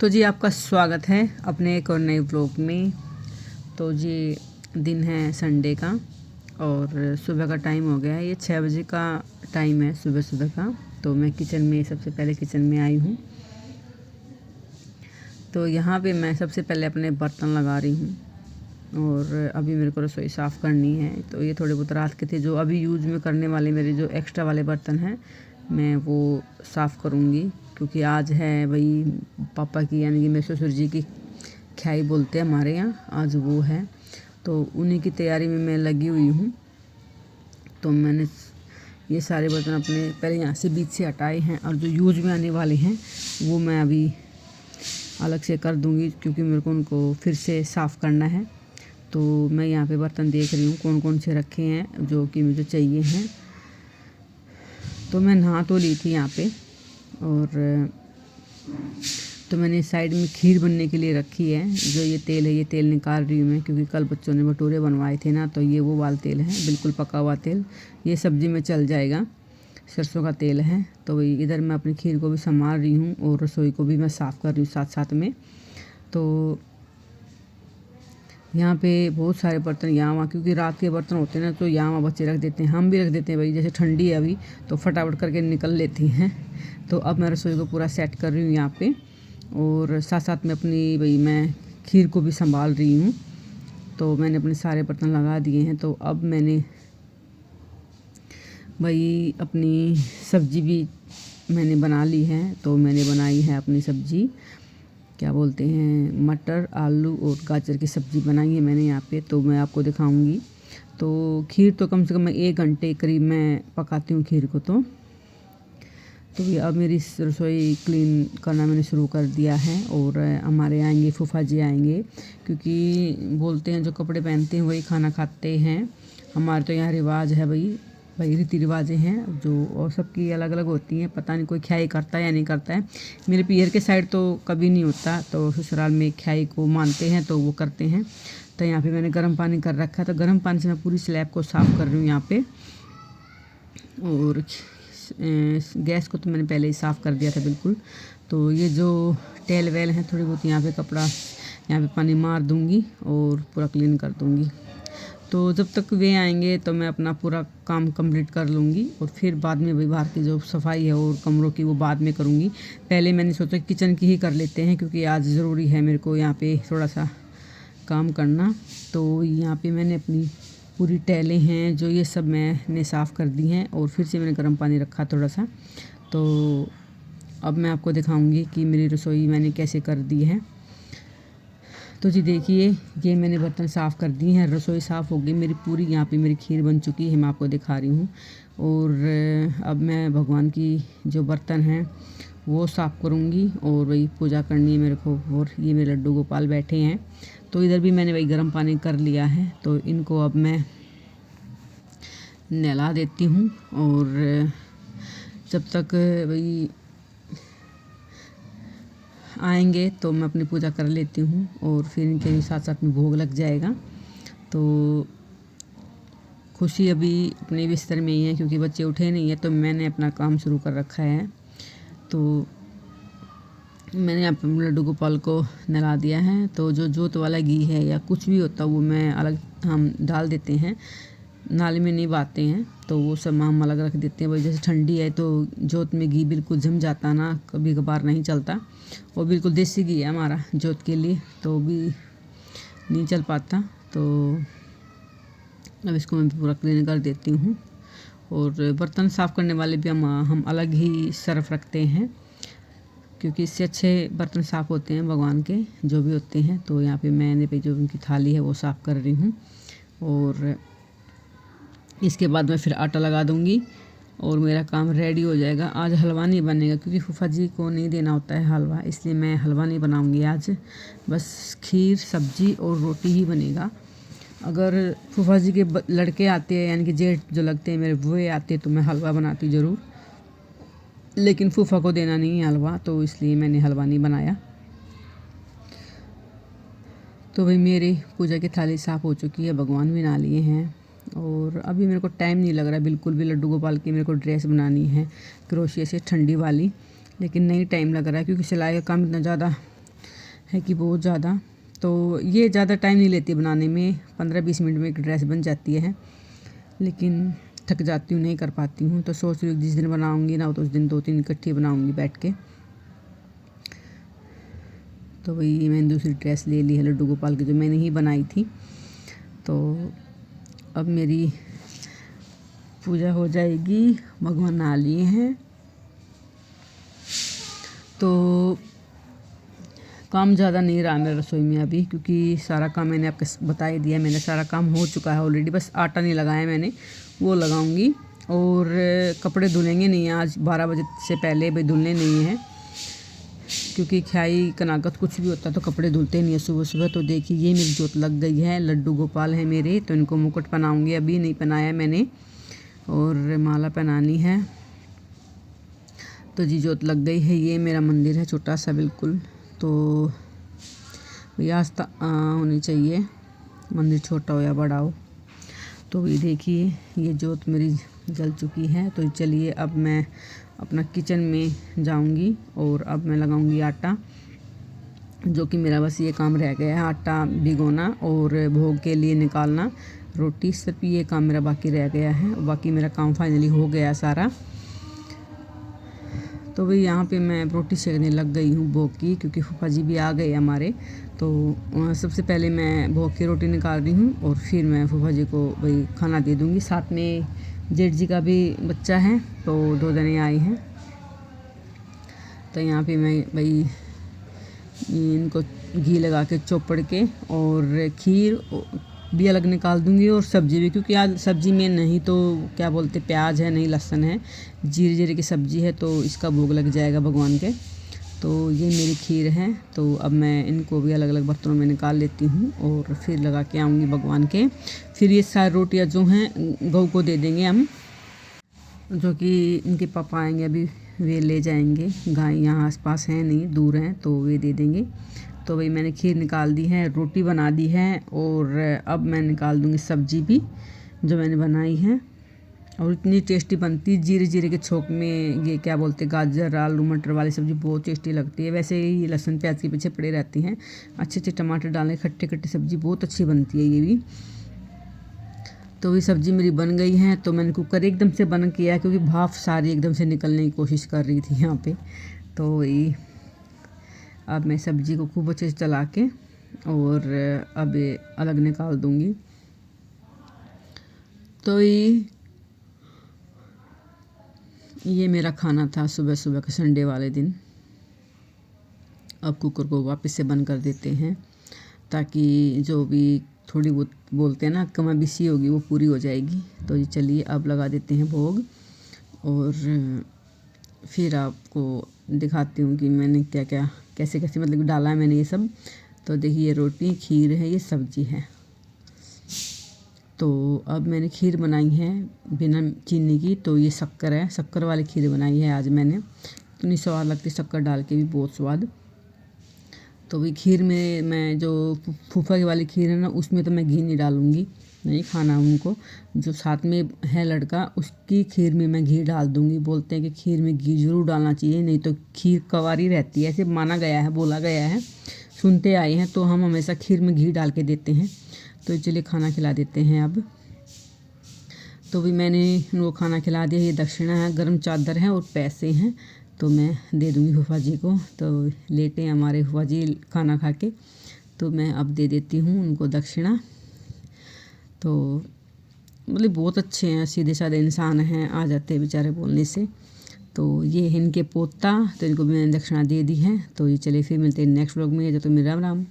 तो जी आपका स्वागत है अपने एक और नए व्लॉग में। तो जी दिन है संडे का और सुबह का टाइम हो गया है। ये 6 बजे का टाइम है सुबह सुबह का। तो मैं किचन में सबसे पहले किचन में आई हूँ। तो यहाँ पे मैं सबसे पहले अपने बर्तन लगा रही हूँ और अभी मेरे को रसोई साफ़ करनी है। तो ये थोड़े बहुत रात के थे जो अभी यूज़ में करने वाले मेरे जो एक्स्ट्रा वाले बर्तन हैं मैं वो साफ़ करूँगी, क्योंकि आज है भाई पापा की यानी कि मेरे ससुर जी की खाई बोलते हैं हमारे यहाँ, आज वो है। तो उन्हीं की तैयारी में मैं लगी हुई हूँ। तो मैंने ये सारे बर्तन अपने पहले यहाँ से बीच से हटाए हैं और जो यूज़ में आने वाले हैं वो मैं अभी अलग से कर दूँगी, क्योंकि मेरे को उनको फिर से साफ़ करना है। तो मैं यहाँ पे बर्तन देख रही हूँ कौन कौन से रखे हैं जो कि मुझे चाहिए हैं। तो मैं नहा तो ली थी यहाँ पे और तो मैंने साइड में खीर बनने के लिए रखी है। जो ये तेल है ये तेल निकाल रही हूँ मैं, क्योंकि कल बच्चों ने भटूरे बनवाए थे ना, तो ये वो वाला तेल है, बिल्कुल पका हुआ तेल। ये सब्ज़ी में चल जाएगा, सरसों का तेल है। तो वही इधर मैं अपनी खीर को भी संभाल रही हूँ और रसोई को भी मैं साफ़ कर रही हूँ साथ साथ में। तो यहाँ पे बहुत सारे बर्तन यहाँ वहाँ, क्योंकि रात के बर्तन होते हैं ना तो यहाँ वहाँ बच्चे रख देते हैं, हम भी रख देते हैं भाई। जैसे ठंडी है अभी तो फटाफट करके निकल लेती हैं। तो अब मैं रसोई को पूरा सेट कर रही हूँ यहाँ पे और साथ साथ में अपनी भाई मैं खीर को भी संभाल रही हूँ। तो मैंने अपने सारे बर्तन लगा दिए हैं। तो अब मैंने भाई अपनी सब्ज़ी भी मैंने बना ली है। तो मैंने बनाई है अपनी सब्ज़ी, क्या बोलते हैं, मटर आलू और गाजर की सब्ज़ी बनाई है मैंने यहाँ पे। तो मैं आपको दिखाऊंगी। तो खीर तो कम से कम मैं 1 घंटे करीब मैं पकाती हूँ खीर को। तो ये अब मेरी रसोई क्लीन करना मैंने शुरू कर दिया है और हमारे आएंगे फूफा जी आएंगे, क्योंकि बोलते हैं जो कपड़े पहनते हैं वही खाना खाते हैं। हमारे तो यहाँ रिवाज है भाई रीति रिवाजें हैं जो, और सबकी अलग अलग होती हैं। पता नहीं कोई ख्याई करता है या नहीं करता है। मेरे पियर के साइड तो कभी नहीं होता, तो ससुराल में ख्याई को मानते हैं तो वो करते हैं। तो यहाँ पे मैंने गर्म पानी कर रखा है। तो गर्म पानी से मैं पूरी स्लैब को साफ़ कर रही हूँ यहाँ पे। और गैस को तो मैंने पहले ही साफ़ कर दिया था बिल्कुल। तो ये जो टेल वेल हैं थोड़ी बहुत यहाँ पे कपड़ा यहाँ पे पानी मार दूँगी और पूरा क्लीन कर दूँगी। तो जब तक वे आएंगे तो मैं अपना पूरा काम कंप्लीट कर लूँगी और फिर बाद में भाई बाहर की जो सफाई है और कमरों की वो बाद में करूँगी। पहले मैंने सोचा किचन की ही कर लेते हैं, क्योंकि आज ज़रूरी है मेरे को यहाँ पे थोड़ा सा काम करना। तो यहाँ पे मैंने अपनी पूरी टैलें हैं जो ये सब मैंने साफ़ कर दी हैं और फिर से मैंने गर्म पानी रखा थोड़ा सा। तो अब मैं आपको दिखाऊंगी कि मेरी रसोई मैंने कैसे कर दी है। तो जी देखिए ये मैंने बर्तन साफ़ कर दिए हैं, रसोई साफ़ हो गई मेरी पूरी। यहाँ पे मेरी खीर बन चुकी है, मैं आपको दिखा रही हूँ। और अब मैं भगवान की जो बर्तन हैं वो साफ़ करूँगी और वही पूजा करनी है मेरे को। और ये मेरे लड्डू गोपाल बैठे हैं। तो इधर भी मैंने वही गर्म पानी कर लिया है। तो इनको अब मैं नहला देती हूँ और जब तक वही आएंगे तो मैं अपनी पूजा कर लेती हूँ और फिर इनके भी साथ साथ में भोग लग जाएगा। तो खुशी अभी अपने बिस्तर में ही है, क्योंकि बच्चे उठे नहीं है। तो मैंने अपना काम शुरू कर रखा है। तो मैंने यहाँ पर लड्डू गोपाल को नला दिया है। तो जो जोत वाला घी है या कुछ भी होता है वो मैं अलग हम डाल देते हैं, नाली में नहीं बहाते हैं। तो वो सब हम अलग रख देते हैं। वही जैसे ठंडी है तो जोत में घी बिल्कुल जम जाता ना, कभी कभार नहीं चलता। वो बिल्कुल देसी घी है हमारा जोत के लिए, तो भी नहीं चल पाता। तो अब इसको मैं पूरा क्लीन कर देती हूँ। और बर्तन साफ़ करने वाले भी हम अलग ही सर्फ रखते हैं, क्योंकि इससे अच्छे बर्तन साफ़ होते हैं भगवान के जो भी होते हैं। तो यहाँ पे मैंने पे जो उनकी थाली है वो साफ़ कर रही हूँ और इसके बाद मैं फिर आटा लगा दूँगी और मेरा काम रेडी हो जाएगा। आज हलवा नहीं बनेगा, क्योंकि फूफा जी को नहीं देना होता है हलवा, इसलिए मैं हलवा नहीं बनाऊँगी आज। बस खीर सब्ज़ी और रोटी ही बनेगा। अगर फूफा जी के लड़के आते हैं यानी कि जेठ जो लगते हैं मेरे वो आते तो मैं हलवा बनाती ज़रूर, लेकिन फूफा को देना नहीं है हलवा, तो इसलिए मैंने हलवा नहीं बनाया। तो भाई मेरी पूजा की थाली साफ़ हो चुकी है, भगवान भी नहा लिए हैं और अभी मेरे को टाइम नहीं लग रहा है बिल्कुल भी। लड्डू गोपाल की मेरे को ड्रेस बनानी है क्रोशिया से ठंडी वाली, लेकिन नहीं टाइम लग रहा है, क्योंकि सिलाई का काम इतना ज़्यादा है कि बहुत ज़्यादा। तो ये ज़्यादा टाइम नहीं लेती बनाने में, 15-20 मिनट में एक ड्रेस बन जाती है, लेकिन थक जाती हूँ, नहीं कर पाती हूँ। तो सोच रही हूँ जिस दिन बनाऊँगी ना तो उस दिन 2-3 इकट्ठी बनाऊँगी बैठ के। तो वही मैंने दूसरी ड्रेस ले ली है लड्डू गोपाल की, जो मैंने ही बनाई थी। तो अब मेरी पूजा हो जाएगी, भगवान नहा लिए हैं। तो काम ज़्यादा नहीं रहा मेरा रसोई में अभी, क्योंकि सारा काम मैंने आपको बता ही दिया। मैंने सारा काम हो चुका है ऑलरेडी, बस आटा नहीं लगाया मैंने, वो लगाऊंगी। और कपड़े धुलेंगे नहीं आज 12 बजे से पहले, भाई धुलने नहीं है, क्योंकि ख्याई कनाकत कुछ भी होता है तो कपड़े धुलते नहीं है सुबह सुबह। तो देखिए ये मेरी जोत लग गई है, लड्डू गोपाल है मेरे, तो इनको मुकुट पहनाऊँगी, अभी नहीं पहनाया मैंने, और माला पहनानी है। तो जी जोत लग गई है। ये मेरा मंदिर है छोटा सा बिल्कुल, तो भैया आस्था होनी चाहिए, मंदिर छोटा हो या बड़ा हो। तो ये देखिए ये जोत मेरी जल चुकी है। तो चलिए अब मैं अपना किचन में जाऊंगी और अब मैं लगाऊंगी आटा, जो कि मेरा बस ये काम रह गया है, आटा भिगोना और भोग के लिए निकालना रोटी, सिर्फ ये काम मेरा बाकी रह गया है। बाकी मेरा काम फाइनली हो गया सारा। तो भाई यहाँ पे मैं रोटी सेकने लग गई हूँ भोग की, क्योंकि फूफा जी भी आ गए हमारे। तो सबसे पहले मैं भोग की रोटी निकाल रही हूँ और फिर मैं फूफा जी को भाई खाना दे दूँगी। साथ में जेठ जी का भी बच्चा है, तो 2 जने आए हैं। तो यहाँ पे मैं भाई इनको घी लगा के चौपड़ के और खीर भी अलग निकाल दूंगी और सब्ज़ी भी, क्योंकि आज सब्ज़ी में नहीं तो क्या बोलते प्याज है, नहीं लहसुन है, जीरे जीरे की सब्ज़ी है, तो इसका भोग लग जाएगा भगवान के। तो ये मेरी खीर है। तो अब मैं इनको भी अलग अलग बर्तनों में निकाल लेती हूँ और फिर लगा के आऊँगी भगवान के। फिर ये सारी रोटियाँ जो हैं गऊ को दे देंगे हम, जो कि इनके पापा आएंगे अभी, वे ले जाएंगे। गाय यहाँ आसपास हैं नहीं, दूर हैं, तो वे दे देंगे। तो भाई मैंने खीर निकाल दी है, रोटी बना दी है, और अब मैं निकाल दूँगी सब्ज़ी भी जो मैंने बनाई है। और इतनी टेस्टी बनती है, जीरे जीरे के छोंक में ये क्या बोलते गाजर आलू मटर वाली सब्ज़ी बहुत टेस्टी लगती है। वैसे ही लहसुन प्याज के पीछे पड़े रहती हैं, अच्छे अच्छे टमाटर डालें, खट्टे खट्टी सब्ज़ी बहुत अच्छी बनती है ये भी। तो ये सब्ज़ी मेरी बन गई है। तो मैंने कुकर एकदम से बंद किया, क्योंकि भाप सारी एकदम से निकलने की कोशिश कर रही थी यहाँ पे। तो ये अब मैं सब्ज़ी को खूब अच्छे से चला के और अब ये अलग निकाल दूँगी। तो ये मेरा खाना था सुबह सुबह का, संडे वाले दिन। अब कुकर को वापस से बंद कर देते हैं, ताकि जो भी थोड़ी बहुत बोलते हैं ना कमा बेसी होगी वो पूरी हो जाएगी। तो ये चलिए अब लगा देते हैं भोग, और फिर आपको दिखाती हूँ कि मैंने क्या क्या कैसे कैसे मतलब डाला है मैंने ये सब। तो देखिए ये रोटी खीर है, ये सब्ज़ी है। तो अब मैंने खीर बनाई है बिना चीनी की, तो ये शक्कर है, शक्कर वाली खीर बनाई है आज मैंने। इतनी स्वाद लगती है शक्कर डाल के भी, बहुत स्वाद। तो वही खीर में मैं जो फूफा की वाली खीर है ना, उसमें तो मैं घी नहीं डालूँगी, नहीं खाना उनको। जो साथ में है लड़का, उसकी खीर में मैं घी डाल दूँगी। बोलते हैं कि खीर में घी ज़रूर डालना चाहिए, नहीं तो खीर कवारी रहती है, ऐसे माना गया है, बोला गया है, सुनते आए हैं। तो हम हमेशा खीर में घी डाल के देते हैं। तो चलिए खाना खिला देते हैं अब। तो भी मैंने उनको खाना खिला दिया। ये दक्षिणा है, गर्म चादर है और पैसे हैं, तो मैं दे दूँगी फूफा जी को। तो लेटे हमारे फूफा जी खाना खा के, तो मैं अब दे देती हूँ उनको दक्षिणा। तो मतलब बहुत अच्छे हैं, सीधे साधे इंसान हैं, आ जाते हैं बेचारे बोलने से। तो ये है इनके पोता, तो इनको मैंने दक्षिणा दे दी है। तो ये चलिए फिर मिलते हैं नेक्स्ट व्लॉग में। जब तक मेरा राम राम।